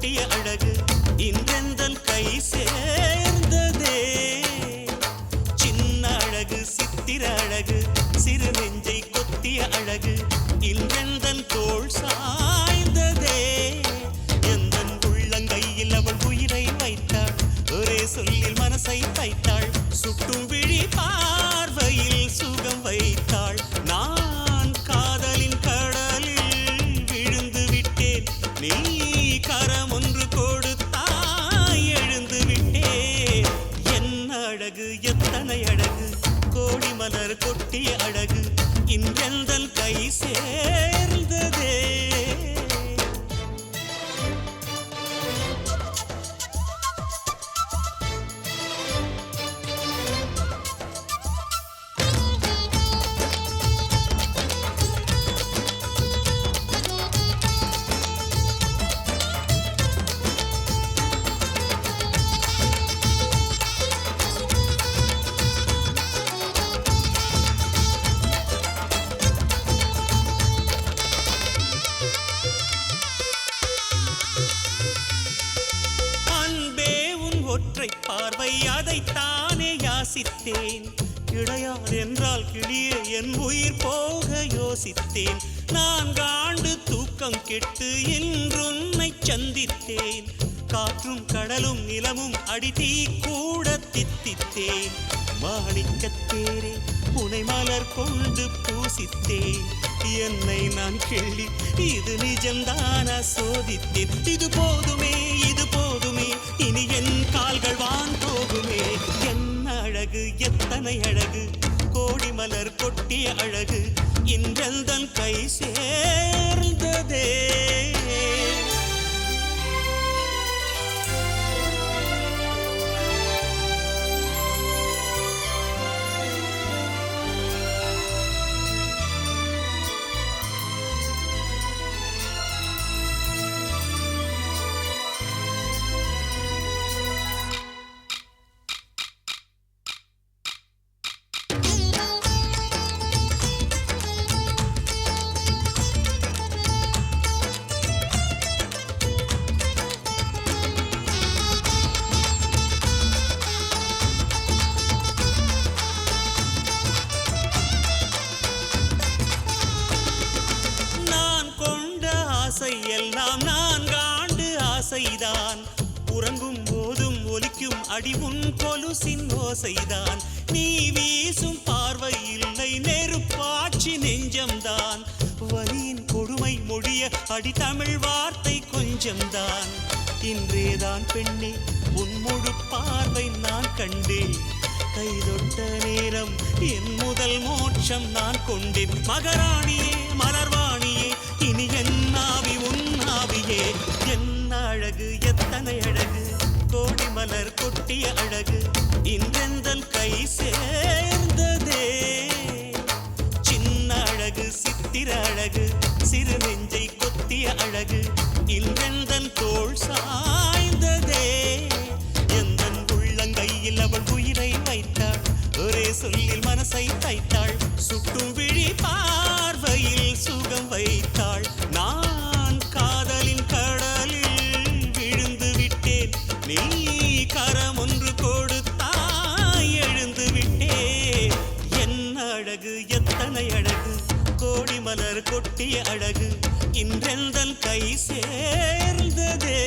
கொட்டிய அழகு இன்றெந்தன் கை சேர்ந்ததே. சின்ன அழகு சித்திர அழகு சிறு நெஞ்சை கொத்திய அழகு இன்றெந்தன் தோள் சாய்ந்ததே. எந்தன் உள்ளங்கையில் அவள் உயிரை வைத்தாள், ஒரே சொல்லில் மனசை தைத்தாள், சுட்டும் விழி பார்வையில் சுகம் வைத்தாள். நான் காதலின் கடலில் விழுந்து விட்டேன், நீ கரம் ஒன்று கொடுத்தாய் எழுந்து விட்டேன். என்ன அழகு எத்தனை அழகு, கோடி மலர் கொட்டிய அழகு இன்றெந்தன் கை சேர்ந்ததே. ஒற்றை பார்வை அதைத்தானே யாசித்தேன், கிடையாது என்றால் கிளியே என் உயிர் போக யோசித்தேன். நான் காண்டு தூக்கம் கெட்டு இன்றுன்னை சந்தித்தேன், காற்றும் கடலும் நிலமும் அடித்தீ கூட தித்தித்தேன். மாணிக்கத்தேரே உனை மலர் கொண்டு பூசித்தேன், என்னை நான் கிள்ளி இது நிஜம்தானா சோதித்தேன். இது போதுமே இது போதுமே இனி என் கால்கள் வான் போகுமே. என்ன அழகு எத்தனை அழகு, கோடி மலர் கொட்டிய அழகு இன்றெந்தன் கை சேர்ந்ததே. எல்லாம் நான்காண்டு ஆசைதான், உறங்கும் போதும் ஒலிக்கும் அடி உன் கொலுசின் ஓசைதான். நீ வீசும் பார்வை இல்லை நெருப்பாட்சி நெஞ்சம்தான், வலியின் கொடுமை மொழிய அடி தமிழ் வார்த்தை கொஞ்சம்தான். இன்றேதான் பெண்ணே உன் முழு பார்வை நான் கண்டேன், கைதொட்ட நேரம் என் முதல் மோட்சம் நான் கொண்டேன். மகராணியே மலர்வாணியே இனி என் ஆவி உன் ஆவியே. என்ன அழகு எத்தனை அழகு, கோடி மலர் கொட்டிய அழகு இன்றெந்தன் கை சேர்ந்ததே. சின்ன அழகு சித்திர அழகு சிறு நெஞ்சை கொத்திய அழகு இன்றெந்தன் தோள் சாய்ந்ததே. எந்தன் உள்ளங்கையில் அவள் உயிரை வைத்தாள், ஒரே சொல்லில் மனசை தைத்தாள், சுட்டும் விழி பார்வையில் சுகம் வைத்தாள். நான் காதலின் கடலில் விழுந்து விட்டேன், நீ கரம் ஒன்று கொடுத்தாய் எழுந்து விட்டேன். என்ன அழகு எத்தனை அழகு, கோடி மலர் கொட்டிய அழகு இன்றெந்தன் கை சேர்ந்ததே.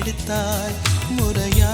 எடுத்தாய் முறையா